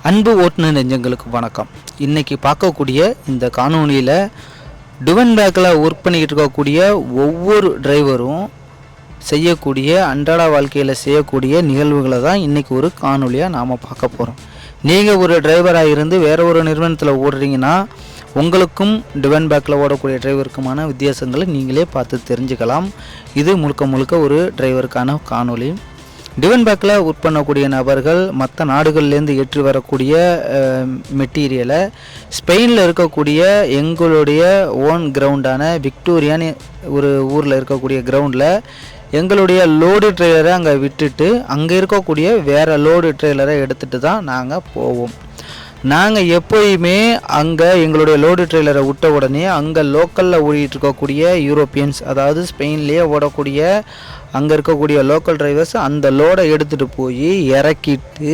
அன்பு ஓட்டுநர் நெஞ்சங்களுக்கு வணக்கம். இன்றைக்கி பார்க்கக்கூடிய இந்த காணொலியில் டிவன் பேக்கில் ஒர்க் பண்ணிக்கிட்டு இருக்கக்கூடிய ஒவ்வொரு டிரைவரும் செய்யக்கூடிய அன்றாட வாழ்க்கையில் செய்யக்கூடிய நிகழ்வுகளை தான் இன்றைக்கி ஒரு காணொலியாக நாம் பார்க்க போகிறோம். நீங்கள் ஒரு டிரைவராக இருந்து வேறு ஒரு நிறுவனத்தில் ஓடுறீங்கன்னா உங்களுக்கும் டிவன் பேக்கில் ஓடக்கூடிய டிரைவருக்குமான வித்தியாசங்களை நீங்களே பார்த்து தெரிஞ்சுக்கலாம். இது முழுக்க ஒரு டிரைவருக்கான காணொலி. டிவன் பேக்கில் ஒர்க் பண்ணக்கூடிய நபர்கள் மற்ற நாடுகள்லேருந்து ஏற்றி வரக்கூடிய மெட்டீரியலை ஸ்பெயினில் இருக்கக்கூடிய எங்களுடைய ஓன் கிரவுண்டான விக்டோரியான்னு ஒரு ஊரில் இருக்கக்கூடிய கிரவுண்டில் எங்களுடைய லோடு ட்ரெய்லரை அங்கே விட்டுட்டு அங்கே இருக்கக்கூடிய வேறு லோடு ட்ரெய்லரை எடுத்துகிட்டு தான் நாங்கள் போவோம். நாங்கள் எப்போயுமே அங்கே எங்களுடைய லோடு ட்ரெய்லரை விட்ட உடனே அங்கே லோக்கலில் ஓடிட்டு இருக்கக்கூடிய யூரோப்பியன்ஸ், அதாவது ஸ்பெயின்லேயே ஓடக்கூடிய அங்கே இருக்கக்கூடிய லோக்கல் டிரைவர்ஸ் அந்த லோடை எடுத்துகிட்டு போய் இறக்கிட்டு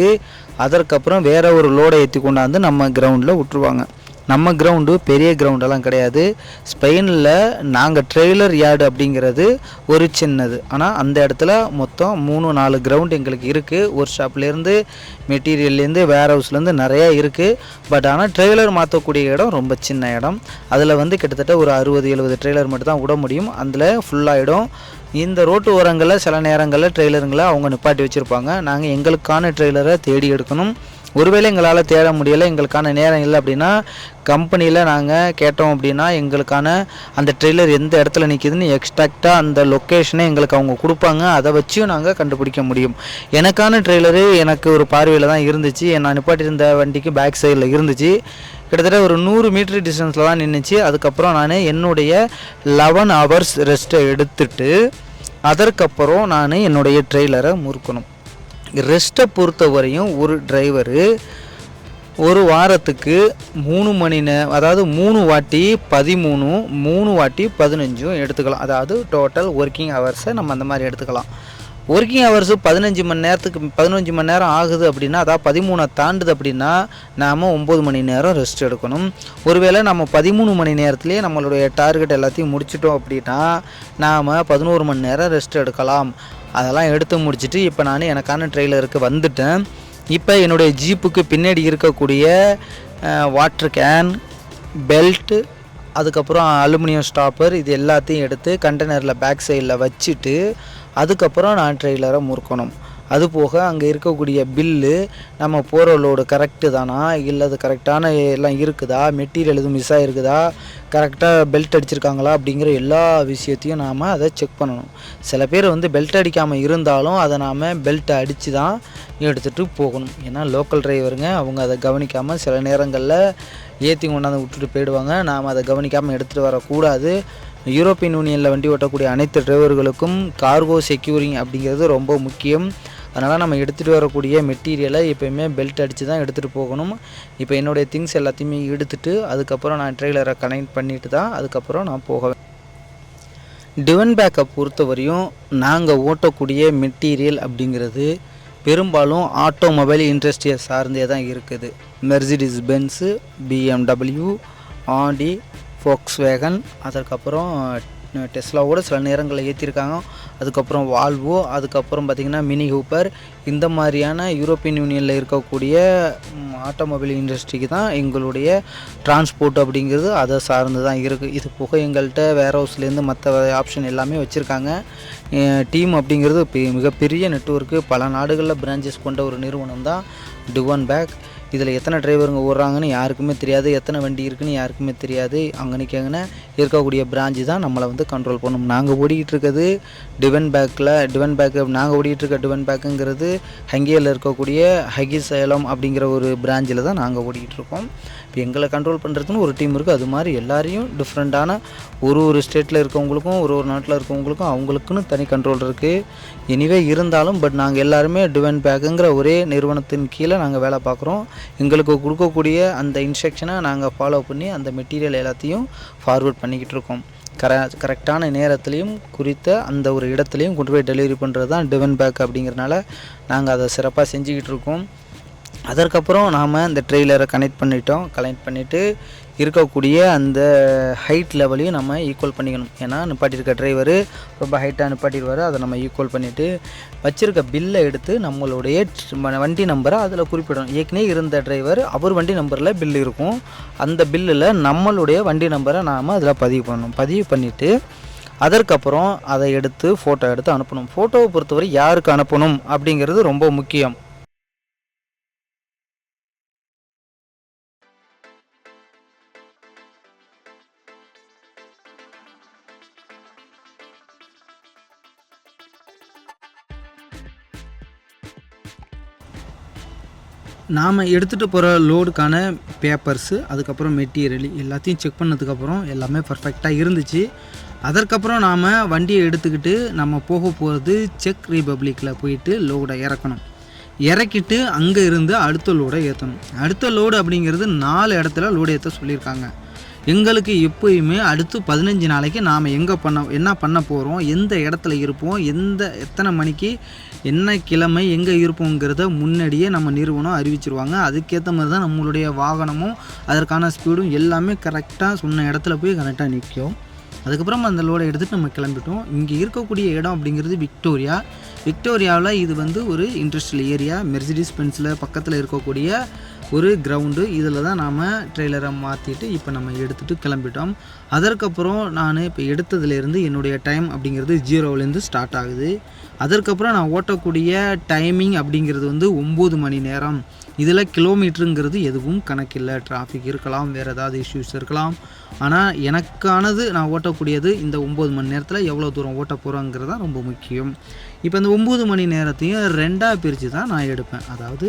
அதற்கப்புறம் வேறு ஒரு லோடை ஏற்றி கொண்டாந்து நம்ம கிரவுண்டில் விட்டுருவாங்க. நம்ம கிரவுண்டு பெரிய கிரவுண்டெல்லாம் கிடையாது. ஸ்பெயினில் நாங்கள் ட்ரெய்லர் யார்டு அப்படிங்கிறது ஒரு சின்னது, ஆனால் அந்த இடத்துல மொத்தம் 3-4 கிரவுண்டு எங்களுக்கு இருக்குது. ஒர்க் ஷாப்லேருந்து மெட்டீரியல்லேருந்து வேர் ஹவுஸ்லேருந்து நிறையா இருக்குது. பட் ஆனால் ட்ரெய்லர் மாற்றக்கூடிய இடம் ரொம்ப சின்ன இடம். அதில் கிட்டத்தட்ட ஒரு 60-70 ட்ரெய்லர் மட்டும் தான் விட முடியும். அதில் ஃபுல்லாகிடும். இந்த ரோட்டு ஓரங்களில் சில நேரங்களில் ட்ரெய்லருங்களை அவங்க நிப்பாட்டி வச்சுருப்பாங்க. நாங்கள் எங்களுக்கான ட்ரெய்லரை தேடி எடுக்கணும். ஒருவேளை எங்களால் தேட முடியலை, எங்களுக்கான நேரம் இல்லை அப்படின்னா கம்பெனியில் நாங்கள் கேட்டோம் அப்படின்னா எங்களுக்கான அந்த ட்ரெய்லர் எந்த இடத்துல நிற்கிதுன்னு எக்ஸ்ட்ராக்டாக அந்த லொக்கேஷனை எங்களுக்கு அவங்க கொடுப்பாங்க. அதை வச்சும் நாங்கள் கண்டுபிடிக்க முடியும். எனக்கான ட்ரெய்லரு எனக்கு ஒரு பார்வையில் தான் இருந்துச்சு. நான் நிப்பாட்டியிருந்த வண்டிக்கு பேக் சைடில் இருந்துச்சு. கிட்டத்தட்ட ஒரு 100 மீட்டர் டிஸ்டன்ஸில் தான் நின்றுச்சு. அதுக்கப்புறம் நான் என்னுடைய 11 ஹவர்ஸ் ரெஸ்ட்டை எடுத்துட்டு அதற்கப்புறம் நான் என்னுடைய ட்ரெய்லரை முறுக்கணும். ரெஸ்ட்டை பொறுத்த வரையும் ஒரு டிரைவரு ஒரு வாரத்துக்கு 3 மணி நேரம், அதாவது 3 வாட்டி 13, 3 வாட்டி 15 எடுத்துக்கலாம். அதாவது டோட்டல் ஒர்க்கிங் ஹவர்ஸை நம்ம அந்த மாதிரி எடுத்துக்கலாம். ஒர்க்கிங் ஹவர்ஸு 15 மணி நேரம் ஆகுது அப்படின்னா, அதாவது 13 தாண்டுது அப்படின்னா நாம் 9 மணி நேரம் ரெஸ்ட் எடுக்கணும். ஒருவேளை நம்ம 13 மணி நேரத்துலேயே நம்மளுடைய டார்கெட் எல்லாத்தையும் முடிச்சிட்டோம் அப்படின்னா நாம் 11 மணி நேரம் ரெஸ்ட் எடுக்கலாம். அதெல்லாம் எடுத்து முடிச்சுட்டு இப்போ நான் எனக்கான ட்ரெய்லருக்கு வந்துட்டேன். இப்போ என்னுடைய ஜீப்புக்கு பின்னாடி இருக்கக்கூடிய வாட்டர் கேன், பெல்ட்டு, அதுக்கப்புறம் அலுமினியம் ஸ்டாப்பர், இது எல்லாத்தையும் எடுத்து கண்டெய்னரில் பேக் சைடில் வச்சுட்டு அதுக்கப்புறம் நான் ட்ரெய்லரை முறுக்கணும். அது போக அங்கே இருக்கக்கூடிய பில்லு, நம்ம போகிற லோடு கரெக்டு தானா, இல்லை அது கரெக்டான எல்லாம் இருக்குதா, மெட்டீரியல் எதுவும் மிஸ் ஆகிருக்குதா, கரெக்டாக பெல்ட் அடிச்சிருக்காங்களா அப்படிங்கிற எல்லா விஷயத்தையும் நாம் அதை செக் பண்ணணும். சில பேர் பெல்ட் அடிக்காமல் இருந்தாலும் அதை நாம் பெல்ட்டை அடித்து தான் எடுத்துகிட்டு போகணும். ஏன்னா லோக்கல் டிரைவருங்க, அவங்க அதை கவனிக்காமல் சில நேரங்களில் ஏற்றி கொண்டாந்து விட்டுட்டு போயிடுவாங்க. நாம் அதை கவனிக்காமல் எடுத்துகிட்டு வரக்கூடாது. யூரோப்பியன் யூனியனில் வண்டி ஓட்டக்கூடிய அனைத்து டிரைவர்களுக்கும் கார்கோ செக்யூரிங் அப்படிங்கிறது ரொம்ப முக்கியம். அதனால் நம்ம எடுத்துகிட்டு வரக்கூடிய மெட்டீரியலை எப்போயுமே பெல்ட் அடித்து தான் எடுத்துகிட்டு போகணும். இப்போ என்னுடைய திங்ஸ் எல்லாத்தையுமே எடுத்துகிட்டு அதுக்கப்புறம் நான் ட்ரெய்லரை கனெக்ட் பண்ணிவிட்டு தான் அதுக்கப்புறம் நான் போவேன். டிவன் பேக்கை பொறுத்த வரையும் நாங்கள் ஓட்டக்கூடிய மெட்டீரியல் அப்படிங்கிறது பெரும்பாலும் ஆட்டோமொபைல் இண்டஸ்ட்ரியை சார்ந்தே தான் இருக்குது. மெர்சிடிஸ் பென்ஸு, BMW, ஆடி, ஃபோக்ஸ்வேகன், அதற்கப்புறம் டெஸ்லாவோட சில நேரங்களில் ஏற்றிருக்காங்க. அதுக்கப்புறம் வால்வோ, அதுக்கப்புறம் பார்த்திங்கன்னா மினி ஹூப்பர், இந்த மாதிரியான யூரோப்பியன் யூனியனில் இருக்கக்கூடிய ஆட்டோமொபைல் இண்டஸ்ட்ரிக்கு தான் எங்களுடைய டிரான்ஸ்போர்ட் அப்படிங்கிறது அதை சார்ந்து தான் இருக்குது. இது போக எங்கள்கிட்ட வேர் ஹவுஸ்லேருந்து மற்ற ஆப்ஷன் எல்லாமே வச்சுருக்காங்க. டீம் அப்படிங்கிறது மிகப்பெரிய நெட்வொர்க்கு, பல நாடுகளில் பிரான்ச்சஸ் கொண்ட ஒரு நிறுவனம் தான் டிவன் பேக். இதில் எத்தனை டிரைவருங்க ஓடுறாங்கன்னு யாருக்குமே தெரியாது, எத்தனை வண்டி இருக்குன்னு யாருக்குமே தெரியாது. அங்கே நிற்கங்கன்னா இருக்கக்கூடிய பிரான்ச்சு தான் நம்மளை கண்ட்ரோல் பண்ணணும். நாங்கள் ஓடிக்கிட்டு இருக்கிறது டிவன் பேக்கு. நாங்கள் ஓடிக்கிட்டு இருக்க டிவன் பேக்குங்கிறது ஹங்கேரியில் இருக்கக்கூடிய ஹகிசேலம் அப்படிங்கிற ஒரு பிரான்ச்சில் தான் நாங்கள் ஓடிக்கிட்டு இருக்கோம். இப்போ எங்களை கண்ட்ரோல் பண்ணுறதுன்னு ஒரு டீம் இருக்குது. அது மாதிரி எல்லாரையும் டிஃப்ரெண்ட்டான ஒரு ஸ்டேட்டில் இருக்கவங்களுக்கும் ஒரு நாட்டில் இருக்கவங்களுக்கும் அவங்களுக்குன்னு தனி கண்ட்ரோல் இருக்குது. எனிவே இருந்தாலும் பட் நாங்கள் எல்லாருமே டிவன் பேக்குங்கிற ஒரே நிறுவனத்தின் கீழே நாங்கள் வேலை பார்க்குறோம். எங்களுக்கு கொடுக்கக்கூடிய அந்த இன்ஸ்ட்ரக்ஷனை நாங்கள் ஃபாலோ பண்ணி அந்த மெட்டீரியல் எல்லாத்தையும் ஃபார்வேர்ட் பண்ணிக்கிட்டு இருக்கோம். கரெக்டான நேரத்துலையும் குறித்த அந்த ஒரு இடத்துலையும் கொண்டு போய் டெலிவரி பண்ணுறது தான் டிவன் பேக் அப்படிங்கிறனால நாங்கள் அதை சிறப்பாக செஞ்சுக்கிட்டு இருக்கோம். அதற்கப்புறம் நாம் இந்த ட்ரெய்லரை கனெக்ட் பண்ணிவிட்டு இருக்கக்கூடிய அந்த ஹைட் லெவலையும் நம்ம ஈக்குவல் பண்ணிக்கணும். ஏன்னா நிப்பாட்டியிருக்க டிரைவர் ரொம்ப ஹைட்டாக நிப்பாட்டிடுவார். அதை நம்ம ஈக்குவல் பண்ணிவிட்டு வச்சுருக்க பில்லை எடுத்து நம்மளுடைய வண்டி நம்பரை அதில் குறிப்பிடணும். ஏற்கனவே இருந்த டிரைவர் அவர் வண்டி நம்பரில் பில் இருக்கும். அந்த பில்லில் நம்மளுடைய வண்டி நம்பரை நாம் அதில் பதிவு பண்ணணும். பதிவு பண்ணிவிட்டு அதற்கப்புறம் அதை எடுத்து ஃபோட்டோ எடுத்து அனுப்பணும். ஃபோட்டோவை பொறுத்தவரை யாருக்கு அனுப்பணும் அப்படிங்கிறது ரொம்ப முக்கியம். நாம் எடுத்துகிட்டு போகிற லோடுக்கான பேப்பர்ஸு, அதுக்கப்புறம் மெட்டீரியல் எல்லாத்தையும் செக் பண்ணதுக்கப்புறம் எல்லாமே பர்ஃபெக்டாக இருந்துச்சு. அதற்கப்புறம் நாம் வண்டியை எடுத்துக்கிட்டு நம்ம போகிறது செக் ரிபப்ளிக்கில் போயிட்டு லோடை இறக்கணும். இறக்கிட்டு அங்கே இருந்து அடுத்த லோடை ஏற்றணும். அடுத்த லோடு அப்படிங்கிறது 4 இடத்துல லோடு ஏற்ற சொல்லியிருக்காங்க. எங்களுக்கு எப்போயுமே அடுத்து 15 நாளைக்கு நாம் என்ன பண்ண போகிறோம், எந்த இடத்துல இருப்போம், எத்தனை மணிக்கு என்ன கிழமை எங்கே இருப்போங்கிறத முன்னாடியே நம்ம நிறுவனம் அறிவிச்சிருவாங்க. அதுக்கேற்ற மாதிரி தான் நம்மளுடைய வாகனமும் அதற்கான ஸ்பீடும் எல்லாமே கரெக்டாக சொன்ன இடத்துல போய் கரெக்டாக நிற்கும். அதுக்கப்புறம் அந்த லோடை எடுத்துகிட்டு நம்ம கிளம்பிட்டோம். இங்கே இருக்கக்கூடிய இடம் அப்படிங்கிறது விக்டோரியாவில் இது ஒரு இண்டஸ்ட்ரியல் ஏரியா. மெர்சிடிஸ் பென்ஸில் பக்கத்தில் இருக்கக்கூடிய ஒரு கிரவுண்டு. இதில் தான் நாம் ட்ரெய்லரை மாற்றிட்டு இப்போ நம்ம எடுத்துகிட்டு கிளம்பிட்டோம். அதற்கப்புறம் நான் இப்போ எடுத்ததுலேருந்து என்னுடைய டைம் அப்படிங்கிறது 0லேருந்து ஸ்டார்ட் ஆகுது. அதற்கப்புறம் நான் ஓட்டக்கூடிய டைமிங் அப்படிங்கிறது 9 மணி நேரம். இதில் கிலோமீட்டருங்கிறது எதுவும் கணக்கில்லை. டிராஃபிக் இருக்கலாம், வேறு ஏதாவது இஷ்யூஸ் இருக்கலாம். ஆனால் எனக்கானது நான் ஓட்டக்கூடியது இந்த 9 மணி நேரத்தில் எவ்வளோ தூரம் ஓட்ட போகிறோங்கிறது தான் ரொம்ப முக்கியம். இப்போ இந்த 9 மணி நேரத்தையும் 2ஆக பிரித்து தான் நான் எடுப்பேன். அதாவது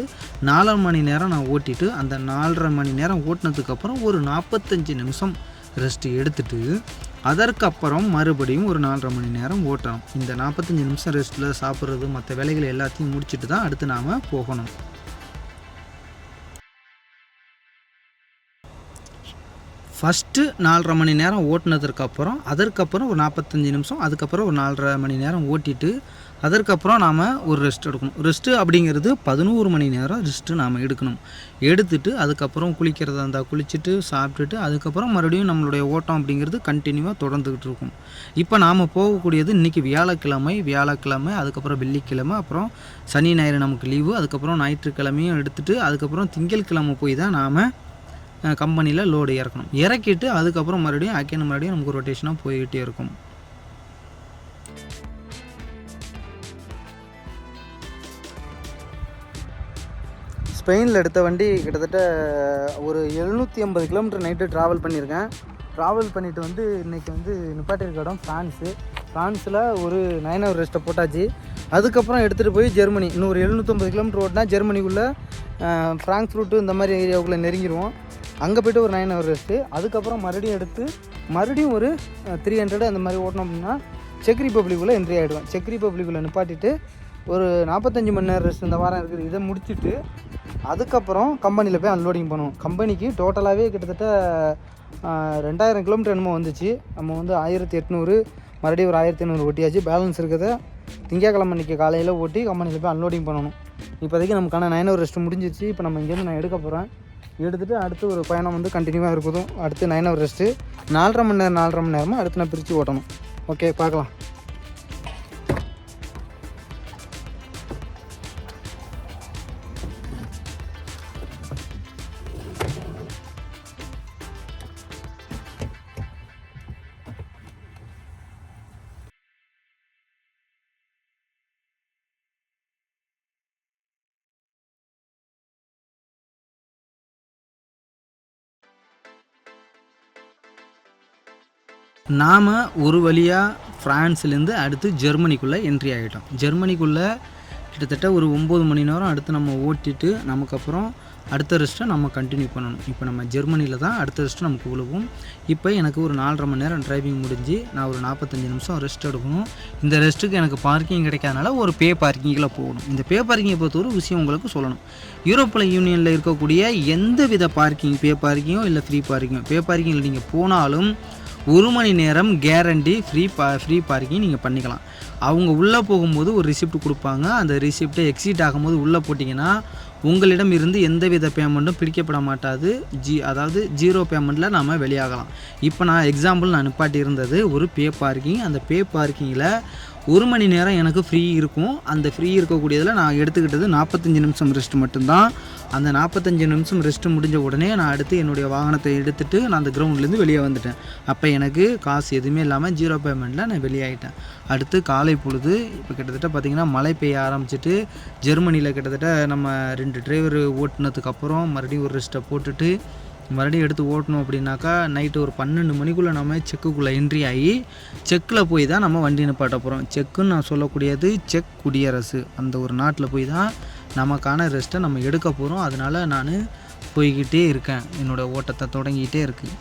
4 மணி நேரம் நான் ஓட்டிட்டு அந்த 4.5 மணி நேரம் ஓட்டினதுக்கப்புறம் ஒரு 45 நிமிஷம் ரெஸ்ட் எடுத்துகிட்டு அதற்கப்புறம் மறுபடியும் ஒரு 4.5 மணி நேரம் ஓட்டணும். இந்த 45 நிமிஷம் ரெஸ்ட்டில் சாப்பிட்றது மற்ற வேலைகள் எல்லாத்தையும் முடிச்சுட்டு தான் அடுத்து நாம் போகணும். ஃபஸ்ட்டு 4.5 மணி நேரம் ஓட்டினதுக்கப்புறம் அதற்கப்புறம் ஒரு 45 நிமிஷம், அதுக்கப்புறம் ஒரு 4.5 மணி நேரம் ஓட்டிட்டு அதற்கப்புறம் நாம் ஒரு ரெஸ்ட் எடுக்கணும். ரெஸ்ட்டு அப்படிங்கிறது 11 மணி நேரம் ரெஸ்ட்டு நாம் எடுக்கணும். எடுத்துட்டு அதுக்கப்புறம் குளிக்கிறதா இருந்தால் குளிச்சுட்டு சாப்பிட்டுட்டு அதுக்கப்புறம் மறுபடியும் நம்மளுடைய ஓட்டம் அப்படிங்கிறது கண்டினியூவாக தொடர்ந்துக்கிட்டு இருக்கும். இப்போ நாம் போகக்கூடியது இன்றைக்கி வியாழக்கிழமை, அதுக்கப்புறம் வெள்ளிக்கிழமை, அப்புறம் சனி ஞாயிறு நமக்கு லீவு, அதுக்கப்புறம் ஞாயிற்றுக்கிழமையும் எடுத்துகிட்டு அதுக்கப்புறம் திங்கட்கிழமை போய் தான் நாம் கம்பெனியில் லோடு இறக்கணும். இறக்கிட்டு அதுக்கப்புறம் மறுபடியும் நமக்கு ரொட்டேஷனாக போய்கிட்டே இருக்கும். ஸ்பெயினில் எடுத்த வண்டி கிட்டத்தட்ட ஒரு 750 கிலோமீட்டர் நைட்டு ட்ராவல் பண்ணியிருக்கேன். ட்ராவல் பண்ணிவிட்டு இன்றைக்கி நிப்பாட்டியிருக்க இடம் ஃப்ரான்ஸில் ஒரு 9 ஹவர் ரெஸ்ட்டை போட்டாச்சு. அதுக்கப்புறம் எடுத்துகிட்டு போய் ஜெர்மனி இன்னும் ஒரு 750 கிலோமீட்டர் ஓட்டினா ஜெர்மனிக்குள்ளே ஃப்ராங்க்ஃபர்ட் இந்த மாதிரி ஏரியாவுக்குள்ளே நெருங்கிடுவோம். அங்கே போய்ட்டு ஒரு 9 ஹவர் ரெஸ்ட்டு. அதுக்கப்புறம் மறுபடியும் ஒரு 300 அந்த மாதிரி ஓட்டணும் அப்படின்னா செக் ரிபப்ளிக்குள்ளே என்ட்ரி ஆகிடுவேன். செக் ரிபப்ளிக்குள்ளே நிப்பாட்டிட்டு ஒரு 45 மணி நேரம் ரெஸ்ட் இந்த வாரம் இருக்குது. இதை முடிச்சுட்டு அதுக்கப்புறம் கம்பெனியில் போய் அன்லோடிங் பண்ணுவோம். கம்பெனிக்கு டோட்டலாகவே கிட்டத்தட்ட 2000 கிலோமீட்டர் என்னமோ வந்துச்சு. நம்ம 1800 மறுபடியும் ஒரு 1500 ஓட்டியாச்சு. பேலன்ஸ் இருக்கிறத திங்கக்கிழமை அன்றைக்கி காலையில் ஓட்டி கம்பெனியில் போய் அன்லோடிங் பண்ணணும். இப்போதைக்கு நமக்கான 9 ஹவர் ரெஸ்ட் முடிஞ்சிச்சு. இப்போ நம்ம இங்கேருந்து நான் எடுக்க போகிறேன். எடுத்துகிட்டு அடுத்து ஒரு பயணம் கண்டினியூவாக இருக்குதும். அடுத்து 9 ஹவர் ரெஸ்ட்டு 4.5 மணி நேரமாக அடுத்து நான் பிரித்து ஓட்டணும். ஓகே, பார்க்கலாம். நாம் ஒரு வழியாக ஃப்ரான்ஸ்லேருந்து அடுத்து ஜெர்மனிக்குள்ளே என்ட்ரி ஆகிட்டோம். ஜெர்மனிக்குள்ளே கிட்டத்தட்ட ஒரு 9 மணி நேரம் அடுத்து நம்ம ஓட்டிட்டு நமக்கப்புறம் அடுத்த ரெஸ்ட்டை நம்ம கண்டினியூ பண்ணணும். இப்போ நம்ம ஜெர்மனியில் தான் அடுத்த ரெஸ்ட்டு நமக்கு விழுவும். இப்போ எனக்கு ஒரு 4.5 மணி நேரம் டிரைவிங் முடிஞ்சு நான் ஒரு 45 நிமிஷம் ரெஸ்ட் எடுக்கணும். இந்த ரெஸ்ட்டுக்கு எனக்கு பார்க்கிங் கிடைக்காதனால ஒரு பே பார்க்கிங்கில் போகணும். இந்த பே பார்க்கிங்கை பொறுத்த ஒரு விஷயம் உங்களுக்கு சொல்லணும். யூரோப்பியன் யூனியனில் இருக்கக்கூடிய எந்த வித பார்க்கிங், பே பார்க்கிங்கோ இல்லை ஃப்ரீ பார்க்கிங்கோ, பே பார்க்கிங்கில் நீங்கள் போனாலும் 1 மணி நேரம் கேரண்டி ஃப்ரீ பார்க்கிங் நீங்கள் பண்ணிக்கலாம். அவங்க உள்ளே போகும்போது ஒரு ரிசிப்ட் கொடுப்பாங்க. அந்த ரிசிப்டை எக்ஸிட் ஆகும்போது உள்ளே போட்டிங்கன்னா உங்களிடம் இருந்து எந்தவித பேமெண்ட்டும் பிடிக்கப்பட மாட்டாது. அதாவது 0 பேமெண்ட்டில் நாம் வெளியாகலாம். இப்போ நான் எக்ஸாம்பிள் நிப்பாட்டி இருந்தது ஒரு பே பார்க்கிங். அந்த பே பார்க்கிங்கில் 1 மணி நேரம் எனக்கு ஃப்ரீ இருக்கும். அந்த ஃப்ரீ இருக்கக்கூடியதில் நான் எடுத்துக்கிட்டது 45 நிமிஷம் ரெஸ்ட் மட்டும்தான். அந்த 45 நிமிஷம் ரெஸ்ட்டு முடிஞ்ச உடனே நான் அடுத்து என்னுடைய வாகனத்தை எடுத்துகிட்டு நான் அந்த கிரவுண்ட்லேருந்து வெளியே வந்துட்டேன். அப்போ எனக்கு காசு எதுவுமே இல்லாமல் 0 பேமெண்ட்டில் நான் வெளியாகிட்டேன். அடுத்து காலை பொழுது இப்போ கிட்டத்தட்ட பார்த்திங்கன்னா மழை பெய்ய ஆரம்பிச்சிட்டு ஜெர்மனியில் கிட்டத்தட்ட நம்ம 2 டிரைவர் ஓட்டுனதுக்கப்புறம் மறுபடியும் ஒரு ரெஸ்ட்டை போட்டுட்டு மறுபடியும் எடுத்து ஓட்டணும் அப்படின்னாக்கா நைட்டு ஒரு 12 மணிக்குள்ளே நம்ம செக்குக்குள்ளே என்ட்ரி ஆகி செக்கில் போய் தான் நம்ம வண்டி நிப்பாட்ட போகிறோம். செக்குன்னு நான் சொல்லக்கூடியது செக் குடியரசு, அந்த ஒரு நாட்டில் போய் தான் நமக்கான ரெஸ்ட்டை நம்ம எடுக்க போகிறோம். அதனால் நான் போய்கிட்டே இருக்கேன், என்னோடய ஓட்டத்தை தொடங்கிக்கிட்டே இருக்குது.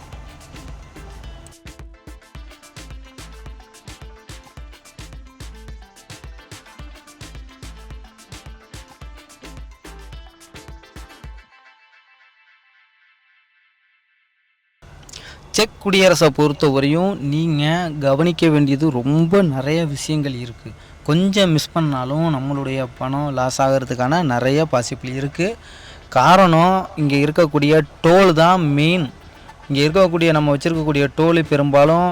செக் குடியரசை பொறுத்த வரையும் நீங்கள் கவனிக்க வேண்டியது ரொம்ப நிறைய விஷயங்கள் இருக்குது. கொஞ்சம் மிஸ் பண்ணாலும் நம்மளுடைய பணம் லாஸ் ஆகிறதுக்கான நிறைய பாசிபிள் இருக்குது. காரணம் இங்கே இருக்கக்கூடிய டோல் தான் மெயின். இங்கே இருக்கக்கூடிய நம்ம வச்சுருக்கக்கூடிய டோலு பெரும்பாலும்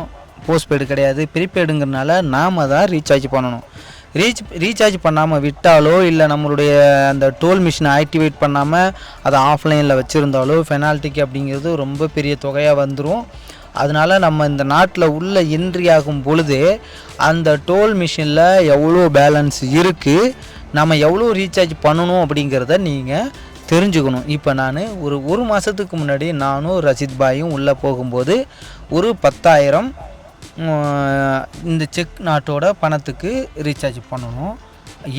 போஸ்ட்பெய்டு கிடையாது, ப்ரீபெய்டுங்கிறதுனால நாம் தான் ரீசார்ஜ் பண்ணணும். ரீசார்ஜ் பண்ணாமல் விட்டாலோ இல்லை நம்மளுடைய அந்த டோல் மிஷினை ஆக்டிவேட் பண்ணாமல் அதை ஆஃப்லைனில் வச்சுருந்தாலோ பெனால்ட்டிக்கு அப்படிங்கிறது ரொம்ப பெரிய தொகையாக வந்துடும். அதனால் நம்ம இந்த நாட்டில் உள்ள என்ட்ரி ஆகும் பொழுது அந்த டோல் மிஷினில் எவ்வளோ பேலன்ஸ் இருக்குது, நம்ம எவ்வளோ ரீசார்ஜ் பண்ணணும் அப்படிங்கிறத நீங்கள் தெரிஞ்சுக்கணும். இப்போ நான் ஒரு மாதத்துக்கு முன்னாடி நானும் ரஷீத் பாயும் உள்ளே போகும்போது ஒரு 10,000 இந்த செக் நாட்டோட பணத்துக்கு ரீசார்ஜ் பண்ணணும்.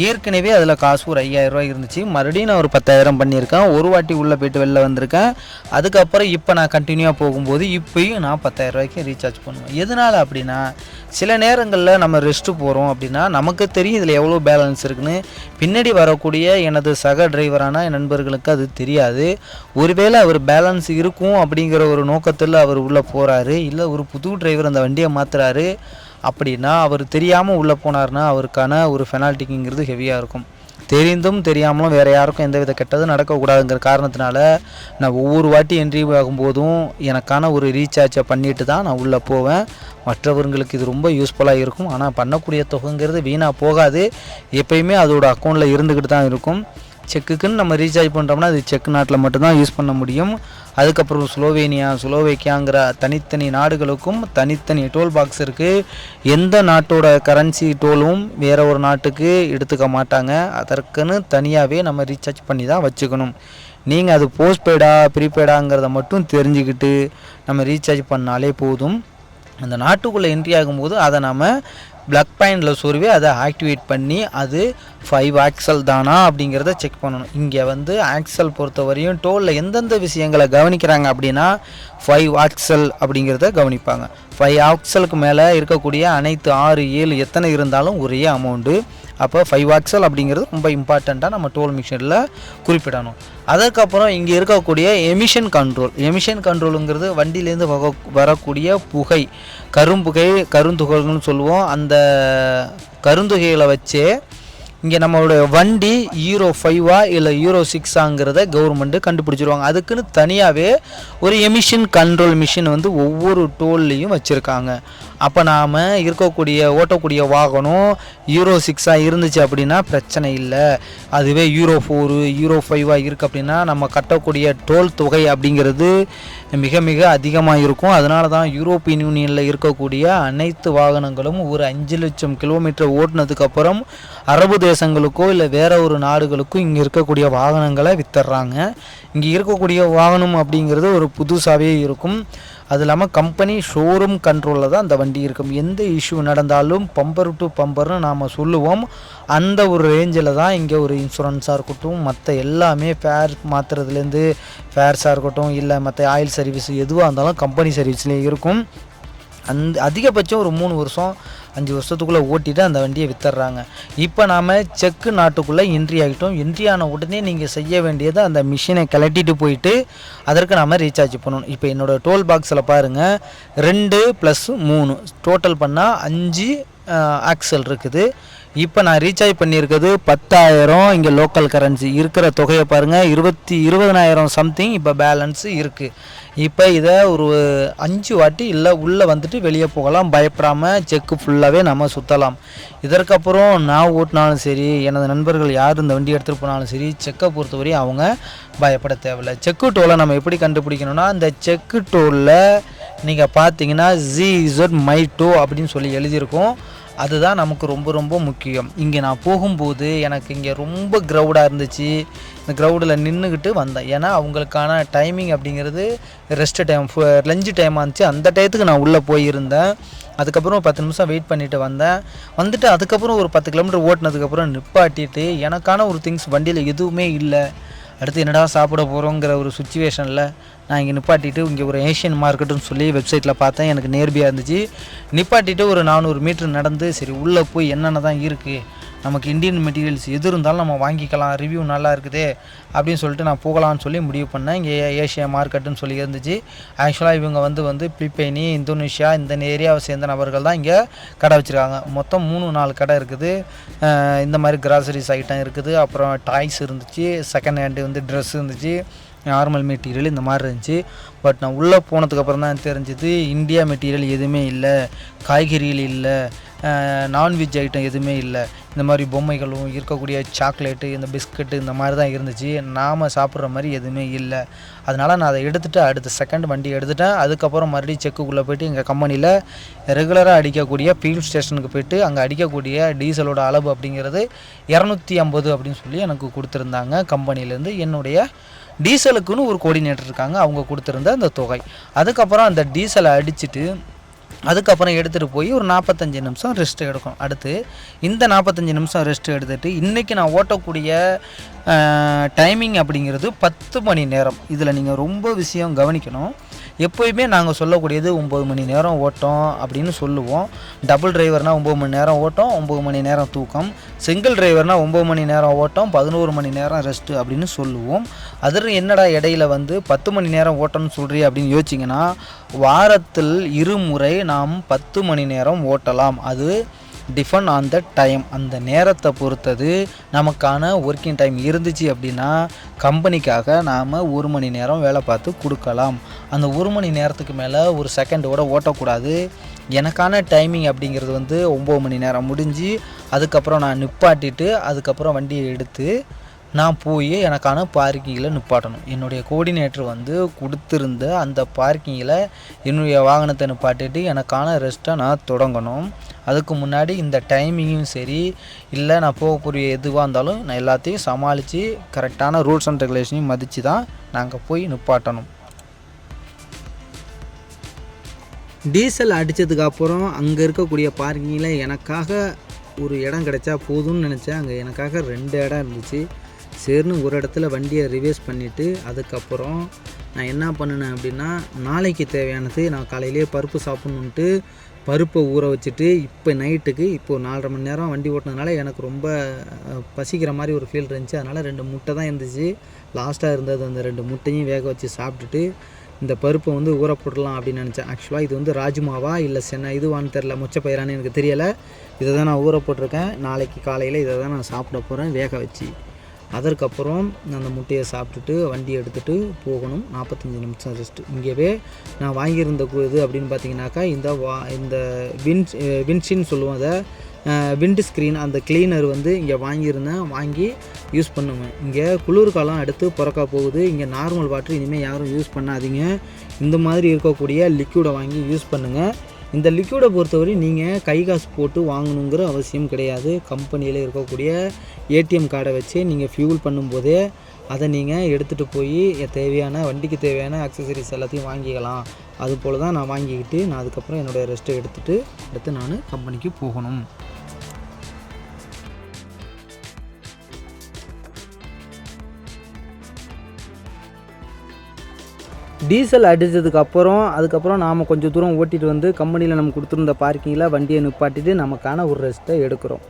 ஏற்கனவே அதில் காசு ஒரு 5,000 ரூபாய் இருந்துச்சு. மறுபடியும் நான் ஒரு 10,000 பண்ணியிருக்கேன். ஒரு வாட்டி உள்ளே போய்ட்டு வெளில வந்திருக்கேன். அதுக்கப்புறம் இப்போ நான் கண்டினியூவாக போகும்போது இப்போயும் நான் 10,000 ரூபாய்க்கு ரீசார்ஜ் பண்ணுவேன். எதனால் அப்படின்னா சில நேரங்களில் நம்ம ரெஸ்ட்டு போகிறோம் அப்படின்னா நமக்கு தெரியும் இதில் எவ்வளோ பேலன்ஸ் இருக்குன்னு. பின்னாடி வரக்கூடிய எனது சக டிரைவரான என் நண்பர்களுக்கு அது தெரியாது. ஒருவேளை அவர் பேலன்ஸ் இருக்கும் அப்படிங்கிற ஒரு நோக்கத்தில் அவர் உள்ளே போகிறாரு, இல்லை ஒரு புது டிரைவர் அந்த வண்டியை மாற்றுறாரு அப்படின்னா அவர் தெரியாமல் உள்ளே போனார்னா அவருக்கான ஒரு பெனால்ட்டிங்கிறது ஹெவியாக இருக்கும். தெரிந்தும் தெரியாமலும் வேறு யாருக்கும் எந்தவித கெட்டதும் நடக்கக்கூடாதுங்கிற காரணத்தினால நான் ஒவ்வொரு வாட்டி என்ட்ரி ஆகும்போதும் எனக்கான ஒரு ரீசார்ஜை பண்ணிட்டு தான் நான் உள்ளே போவேன். மற்றவர்களுக்கு இது ரொம்ப யூஸ்ஃபுல்லாக இருக்கும். ஆனால் பண்ணக்கூடிய தொகைங்கிறது வீணாக போகாது, எப்பயுமே அதோட அக்கௌண்ட்டில் இருந்துக்கிட்டு தான் இருக்கும். செக்குக்குன்னு நம்ம ரீசார்ஜ் பண்ணுறோம்னா அது செக் நாட்டில் மட்டும்தான் யூஸ் பண்ண முடியும். அதுக்கப்புறம் ஸ்லோவேக்கியாங்கிற தனித்தனி நாடுகளுக்கும் தனித்தனி டோல் பாக்ஸ் இருக்குது. எந்த நாட்டோட கரன்சி டோலும் வேறு ஒரு நாட்டுக்கு எடுத்துக்க மாட்டாங்க. அதற்குன்னு தனியாகவே நம்ம ரீசார்ஜ் பண்ணி தான் வச்சுக்கணும். நீங்கள் அது போஸ்ட்பெய்டா ப்ரீபெய்டாங்கிறத மட்டும் தெரிஞ்சுக்கிட்டு நம்ம ரீசார்ஜ் பண்ணாலே போதும். அந்த நாட்டுக்குள்ளே என்ட்ரி ஆகும்போது அதை நம்ம பிளாக் பாயிண்டில் சொருவி அதை ஆக்டிவேட் பண்ணி அது 5 ஆக்சல் தானா அப்படிங்கிறத செக் பண்ணணும். இங்கே ஆக்சல் பொறுத்த வரையும் டோலில் எந்தெந்த விஷயங்களை கவனிக்கிறாங்க அப்படின்னா 5 ஆக்சல் அப்படிங்கிறத கவனிப்பாங்க. 5 ஆக்சலுக்கு மேலே இருக்கக்கூடிய அனைத்து 6, 7 எத்தனை இருந்தாலும் ஒரே அமௌண்ட்டு. அப்போ 5 ஆக்சல் அப்படிங்கிறது ரொம்ப இம்பார்ட்டண்ட்டாக நம்ம டோல் மிஷினில் குறிப்பிடணும். அதுக்கப்புறம் இங்கே இருக்கக்கூடிய எமிஷன் கண்ட்ரோலுங்கிறது வண்டியிலேருந்து வரக்கூடிய புகை, கருந்துகள்னு சொல்லுவோம். அந்த கருந்துகைகளை வச்சே இங்கே நம்மளுடைய வண்டி Euro 5 இல்லை Euro 6 கவர்மெண்ட்டு கண்டுபிடிச்சிருவாங்க. அதுக்குன்னு தனியாகவே ஒரு எமிஷன் கண்ட்ரோல் மிஷின் ஒவ்வொரு டோல்லையும் வச்சுருக்காங்க. அப்போ நாம் ஓட்டக்கூடிய வாகனம் Euro 6 இருந்துச்சு அப்படின்னா பிரச்சனை இல்லை. அதுவே Euro 4 Euro 5 இருக்குது அப்படின்னா நம்ம கட்டக்கூடிய டோல் தொகை அப்படிங்கிறது மிக மிக அதிகமாக இருக்கும். அதனால தான் யூரோப்பியன் யூனியனில் இருக்கக்கூடிய அனைத்து வாகனங்களும் ஒரு 5 லட்சம் கிலோமீட்டர் ஓட்டினதுக்கப்புறம் அரபு தேசங்களுக்கோ இல்லை வேற ஒரு நாடுகளுக்கோ இங்கே இருக்கக்கூடிய வாகனங்களை வித்துடுறாங்க. இங்கே இருக்கக்கூடிய வாகனம் அப்படிங்கிறது ஒரு புதுசாகவே இருக்கும். அது இல்லாமல் கம்பெனி ஷோரூம் கண்ட்ரோலில் தான் அந்த வண்டி இருக்கும். எந்த இஷ்யூ நடந்தாலும் பம்பர் டு பம்பர்னு நாம் சொல்லுவோம். அந்த ஒரு ரேஞ்சில் தான் இங்கே ஒரு இன்சூரன்ஸாக இருக்கட்டும், மற்ற எல்லாமே ஃபேர் மாற்றுறதுலேருந்து ஃபேர்ஸாக இருக்கட்டும், இல்லை மற்ற ஆயில் சர்வீஸ் எதுவாக இருந்தாலும் கம்பெனி சர்வீஸ்லேயே இருக்கும். அதிகபட்சம் ஒரு 3 வருஷம் 5 வருஷத்துக்குள்ளே ஓட்டிட்டு அந்த வண்டியை வித்துடுறாங்க. இப்போ நாம் செக்கு நாட்டுக்குள்ளே என்ட்ரி ஆகிட்டோம். என்ட்ரி ஆன உடனே நீங்கள் செய்ய வேண்டியது அந்த மிஷினை கலட்டிட்டு போயிட்டு அதற்கு நாம் ரீசார்ஜ் பண்ணணும். இப்போ என்னோடய டோல் பாக்ஸில் பாருங்கள், 2 + 3 டோட்டல் பண்ணால் 5 ஆக்சல் இருக்குது. இப்போ நான் ரீசார்ஜ் பண்ணியிருக்கிறது 10,000. இங்கே லோக்கல் கரன்சி இருக்கிற தொகையை பாருங்கள், 20,000 சம்திங் இப்போ பேலன்ஸு இருக்குது. இப்போ இதை ஒரு 5 வாட்டி இல்லை உள்ளே வந்துட்டு வெளியே போகலாம், பயப்படாமல் செக்கு ஃபுல்லாகவே நம்ம சுற்றலாம். இதற்கப்புறம் நான் ஓட்டினாலும் சரி, எனது நண்பர்கள் யார் இந்த வண்டி எடுத்துகிட்டு போனாலும் சரி, செக்கை பொறுத்தவரை அவங்க பயப்பட தேவையில்லை. செக்கு டோலை நம்ம எப்படி கண்டுபிடிக்கணும்னா, அந்த செக்கு டோலில் நீங்கள் பார்த்தீங்கன்னா ZZ மைட்டோ அப்படின்னு சொல்லி எழுதியிருக்கோம். அதுதான் நமக்கு ரொம்ப ரொம்ப முக்கியம். இங்கே நான் போகும்போது எனக்கு இங்கே ரொம்ப க்ரௌடாக இருந்துச்சு. இந்த க்ரௌடில் நின்றுக்கிட்டு வந்தேன். ஏன்னா அவங்களுக்கான டைமிங் அப்படிங்கிறது ரெஸ்ட் டைம், லஞ்சு டைமாக இருந்துச்சு. அந்த டயத்துக்கு நான் உள்ளே போயிருந்தேன். அதுக்கப்புறம் 10 நிமிஷம் வெயிட் பண்ணிவிட்டு வந்துட்டு அதுக்கப்புறம் ஒரு 10 கிலோமீட்டர் ஓட்டினதுக்கப்புறம் நிப்பாட்டிட்டு எனக்கான ஒரு திங்ஸ் வண்டியில் எதுவுமே இல்லை. அடுத்து என்னடா சாப்பிட போகிறோங்கிற ஒரு சுச்சுவேஷனில் நான் இங்கே நிப்பாட்டிட்டு இங்கே ஒரு ஏஷியன் மார்க்கெட்டுன்னு சொல்லி வெப்சைட்டில் பார்த்தேன். எனக்கு நேர்பியாக இருந்துச்சு. நிப்பாட்டிட்டு ஒரு 400 மீட்டர் நடந்து சரி உள்ளே போய் என்னென்ன தான் இருக்குது, நமக்கு இந்தியன் மெட்டீரியல்ஸ் எது இருந்தாலும் நம்ம வாங்கிக்கலாம், ரிவ்யூ நல்லா இருக்குது அப்படின்னு சொல்லிட்டு நான் போகலான்னு சொல்லி முடிவு பண்ணேன். இங்கே ஏஷியா மார்க்கெட்டுன்னு சொல்லி இருந்துச்சு. ஆக்சுவலாக இவங்க வந்து பிலிப்பைனி, இந்தோனேஷியா இந்த ஏரியாவை சேர்ந்த நபர்கள் தான் இங்கே கடை வச்சுருக்காங்க. மொத்தம் 3-4 கடை இருக்குது. இந்த மாதிரி கிராசரிஸ் ஐட்டம் இருக்குது, அப்புறம் டாய்ஸ் இருந்துச்சு, செகண்ட் ஹேண்டு ட்ரெஸ் இருந்துச்சு, நார்மல் மெட்டீரியல் இந்த மாதிரி இருந்துச்சு. பட் நான் உள்ளே போனதுக்கப்புறம் தான் தெரிஞ்சுது இந்தியா மெட்டீரியல் எதுவுமே இல்லை, காய்கறிகள் இல்லை, நான்வெஜ் ஐட்டம் எதுவுமே இல்லை. இந்த மாதிரி பொம்மைகளும் இருக்கக்கூடிய சாக்லேட்டு, இந்த பிஸ்கட்டு இந்த மாதிரி தான் இருந்துச்சு. நாம் சாப்பிட்ற மாதிரி எதுவுமே இல்லை. அதனால் நான் அதை எடுத்துகிட்டு அடுத்த செகண்ட் வண்டி எடுத்துட்டேன். அதுக்கப்புறம் மறுபடியும் செக்குக்குள்ளே போய்ட்டு எங்கள் கம்பெனியில் ரெகுலராக அடிக்கக்கூடிய ஃபியூல் ஸ்டேஷனுக்கு போய்ட்டு அங்கே அடிக்கக்கூடிய டீசலோட அளவு அப்படிங்கிறது 250 அப்படின்னு சொல்லி எனக்கு கொடுத்துருந்தாங்க. கம்பெனிலேருந்து என்னுடைய டீசலுக்குன்னு ஒரு கோஆர்டினேட்டர் இருக்காங்க, அவங்க கொடுத்துருந்த அந்த தொகை. அதுக்கப்புறம் அந்த டீசலை அடிச்சுட்டு அதுக்கப்புறம் எடுத்துகிட்டு போய் ஒரு 45 நிமிஷம் ரெஸ்ட் எடுக்கும். அடுத்து இந்த 45 நிமிஷம் ரெஸ்ட் எடுத்துகிட்டு இன்றைக்கி நான் ஓட்டக்கூடிய டைமிங் அப்படிங்கிறது 10 மணி நேரம். இதில் நீங்கள் ரொம்ப விஷயம் கவனிக்கணும். எப்போயுமே நாங்கள் சொல்லக்கூடியது 9 மணி நேரம் ஓட்டம் அப்படின்னு சொல்லுவோம். டபுள் டிரைவர்னால் 9 மணி நேரம் ஓட்டம், 9 மணி நேரம் தூக்கம். சிங்கிள் டிரைவர்னால் 9 மணி நேரம் ஓட்டம், 11 மணி நேரம் ரெஸ்ட்டு அப்படின்னு சொல்லுவோம். அதில் என்னடா இடையில 10 மணி நேரம் ஓட்டம்னு சொல்கிறீ அப்படின்னு யோசிச்சிங்கன்னா, வாரத்தில் 2 முறை நாம் 10 மணி நேரம் ஓட்டலாம். அது டிஃபன் ஆன் த டைம், அந்த நேரத்தை பொறுத்தது. நமக்கான ஒர்க்கிங் டைம் இருந்துச்சு அப்படின்னா கம்பெனிக்காக நாம் 1 மணி நேரம் வேலை பார்த்து கொடுக்கலாம். அந்த 1 மணி நேரத்துக்கு மேலே ஒரு செகண்டோட ஓட்டக்கூடாது. எனக்கான டைமிங் அப்படிங்கிறது 9 மணி நேரம் முடிஞ்சு அதுக்கப்புறம் நான் நிப்பாட்டிட்டு அதுக்கப்புறம் வண்டியை எடுத்து நான் போய் எனக்கான பார்க்கிங்கில் நிப்பாட்டணும். என்னுடைய கோஆர்டினேட்டர் கொடுத்துருந்த அந்த பார்க்கிங்கில் என்னுடைய வாகனத்தை நிப்பாட்டிட்டு எனக்கான ரெஸ்ட்டை நான் தொடங்கணும். அதுக்கு முன்னாடி இந்த டைமிங்கும் சரி இல்லை நான் போகக்கூடிய எதுவாக இருந்தாலும் நான் எல்லாத்தையும் சமாளித்து கரெக்டான ரூல்ஸ் அண்ட் ரெகுலேஷனையும் மதித்து தான் நாங்கள் போய் நிப்பாட்டணும். டீசல் அடித்ததுக்கப்புறம் அங்கே இருக்கக்கூடிய பார்க்கிங்கில் எனக்காக ஒரு இடம் கிடைச்சா போதும்னு நினச்சேன். அங்கே எனக்காக 2 இடம் இருந்துச்சு. சரின்னு ஒரு இடத்துல வண்டியை ரிவர்ஸ் பண்ணிவிட்டு அதுக்கப்புறம் நான் என்ன பண்ணினேன் அப்படின்னா, நாளைக்கு தேவையானது நான் காலையிலே பருப்பு சாப்பிட்ணுன்ட்டு பருப்பை ஊற வச்சுட்டு இப்போ நைட்டுக்கு இப்போது 4.5 மணி நேரம் வண்டி ஓட்டினதுனால எனக்கு ரொம்ப பசிக்கிற மாதிரி ஒரு ஃபீல் இருந்துச்சு. அதனால் 2 முட்டை தான் இருந்துச்சு லாஸ்ட்டாக இருந்தது. அந்த 2 முட்டையும் வேக வச்சு சாப்பிட்டுட்டு இந்த பருப்பை ஊற போடலாம் அப்படின்னு நினச்சேன். ஆக்சுவலாக இது ராஜ்மாவா இல்லை இதுவான்னு தெரில, மொச்சப்பயிரான்னு எனக்கு தெரியலை. இதை தான் நான் ஊற போட்டிருக்கேன். நாளைக்கு காலையில் இதை தான் நான் சாப்பிட போகிறேன் வேக வச்சு. அதற்கப்புறம் அந்த முட்டையை சாப்பிட்டுட்டு வண்டி எடுத்துகிட்டு போகணும். 45 நிமிஷம் ரெஸ்ட்டு. இங்கேவே நான் வாங்கியிருந்த இது அப்படின்னு பார்த்தீங்கன்னாக்கா இந்த விண்ட்ஷின்னு சொல்லுவோம், அதை விண்டு ஸ்க்ரீன், அந்த கிளீனர் இங்கே வாங்கியிருந்தேன். வாங்கி யூஸ் பண்ணுவேன். இங்கே குளிர்காலம் அடுத்து பிறக்க போகுது. இங்கே நார்மல் வாட்டர் இனிமேல் யாரும் யூஸ் பண்ணாதீங்க. இந்த மாதிரி இருக்கக்கூடிய லிக்விடை வாங்கி யூஸ் பண்ணுங்கள். இந்த லிக்விடை பொறுத்தவரை நீங்கள் கை காசு போட்டு வாங்கணுங்கிற அவசியம் கிடையாது. கம்பெனியில் இருக்கக்கூடிய ஏடிஎம் கார்டை வச்சு நீங்கள் ஃபியூல் பண்ணும்போதே அதை நீங்கள் எடுத்துகிட்டு போய் தேவையான வண்டிக்கு தேவையான அக்சசரிஸ் எல்லாத்தையும் வாங்கிக்கலாம். அதுபோல் தான் நான் வாங்கிக்கிட்டு நான் அதுக்கப்புறம் என்னுடைய ரெஸ்ட்டை அடுத்து நான் கம்பெனிக்கு போகணும். டீசல் அதுக்கப்புறம் நாம் கொஞ்சம் தூரம் ஓட்டிகிட்டு கம்பெனியில் நம்ம கொடுத்துருந்த பார்க்கிங்கில் வண்டியை நிப்பாட்டிட்டு நமக்கான ஒரு ரெஸ்ட்டை எடுக்கிறோம்.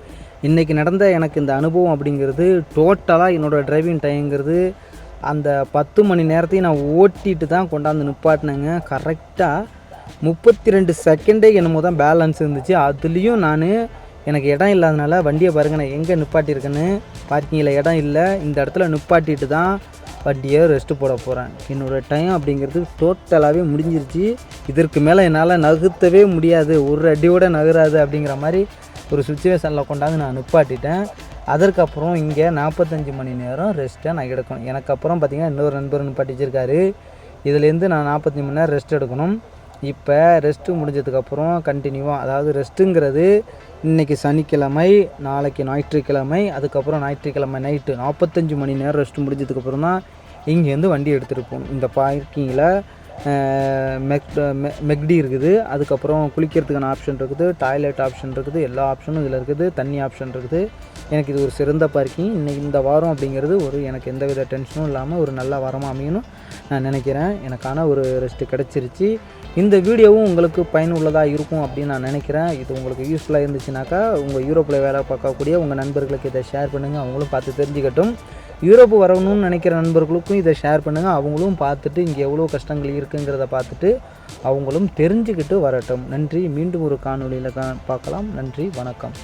இன்றைக்கி நடந்த எனக்கு இந்த அனுபவம் அப்படிங்கிறது டோட்டலாக என்னோடய டிரைவிங் டைம்ங்கிறது அந்த 10 மணி நேரத்தையும் நான் ஓட்டிட்டு தான் கொண்டாந்து நிப்பாட்டினேங்க. கரெக்டாக 32 செகண்டே என்னமோ தான் பேலன்ஸ் இருந்துச்சு. அதுலேயும் நான் எனக்கு இடம் இல்லாதனால வண்டியை பாருங்கள் நான் எங்கே நிப்பாட்டியிருக்கேன்னு. பார்க்கிங்கில் இடம் இல்லை, இந்த இடத்துல நிப்பாட்டிட்டு தான் வண்டியை ரெஸ்ட்டு போட போகிறேன். என்னோடய டைம் அப்படிங்கிறது டோட்டலாகவே முடிஞ்சிருச்சு. இதற்கு மேலே என்னால் நகர்த்தவே முடியாது, ஒரு அடியோட நகராது அப்படிங்கிற மாதிரி ஒரு சுச்சுவேஷனில் கொண்டாந்து நான் நிப்பாட்டிட்டேன். அதற்கப்புறம் இங்கே 45 மணி நேரம் ரெஸ்ட்டை நான் எடுக்கணும். எனக்கு அப்புறம் பார்த்திங்கன்னா இன்னொரு நண்பர் நிப்பாட்டி வச்சிருக்காரு. இதுலேருந்து நான் 45 மணி நேரம் ரெஸ்ட் எடுக்கணும். இப்போ ரெஸ்ட்டு முடிஞ்சதுக்கப்புறம் கண்டினியூவாக, அதாவது ரெஸ்ட்டுங்கிறது இன்றைக்கி சனிக்கிழமை, நாளைக்கு ஞாயிற்றுக்கிழமை, அதுக்கப்புறம் ஞாயிற்றுக்கிழமை நைட்டு 45 மணி நேரம் ரெஸ்ட்டு முடிஞ்சதுக்கப்புறம் தான் இங்கேருந்து வண்டி எடுத்துகிட்டு போகணும். இந்த பார்க்கிங்கில் மெக்டி இருக்குது, அதுக்கப்புறம் குளிக்கிறதுக்கான ஆப்ஷன் இருக்குது, டாய்லெட் ஆப்ஷன் இருக்குது, எல்லா ஆப்ஷனும் இதில் இருக்குது, தண்ணி ஆப்ஷன் இருக்குது. எனக்கு இது ஒரு சிறந்த பார்க்கிங். இன்றைக்கி இந்த வாரம் அப்படிங்கிறது எனக்கு எந்தவித டென்ஷனும் இல்லாமல் ஒரு நல்ல வாரமாக அமையணும் நான் நினைக்கிறேன். எனக்கான ஒரு ரெஸ்ட்டு கிடச்சிருச்சு. இந்த வீடியோவும் உங்களுக்கு பயனுள்ளதாக இருக்கும் அப்படின்னு நான் நினைக்கிறேன். இது உங்களுக்கு யூஸ்ஃபுல்லாக இருந்துச்சுனாக்கா உங்கள் யூரோப்பில் வேலை பார்க்கக்கூடிய உங்கள் நண்பர்களுக்கு இதை ஷேர் பண்ணுங்கள், அவங்களும் பார்த்து தெரிஞ்சுக்கட்டும். யூரோப்பு வரணும்னு நினைக்கிற நண்பர்களுக்கும் இதை ஷேர் பண்ணுங்கள், அவங்களும் பார்த்துட்டு இங்கே எவ்வளோ கஷ்டங்கள் இருக்குங்கிறத பார்த்துட்டு அவங்களும் தெரிஞ்சுக்கிட்டு வரட்டும். நன்றி. மீண்டும் ஒரு காணொலியில் பார்க்கலாம். நன்றி, வணக்கம்.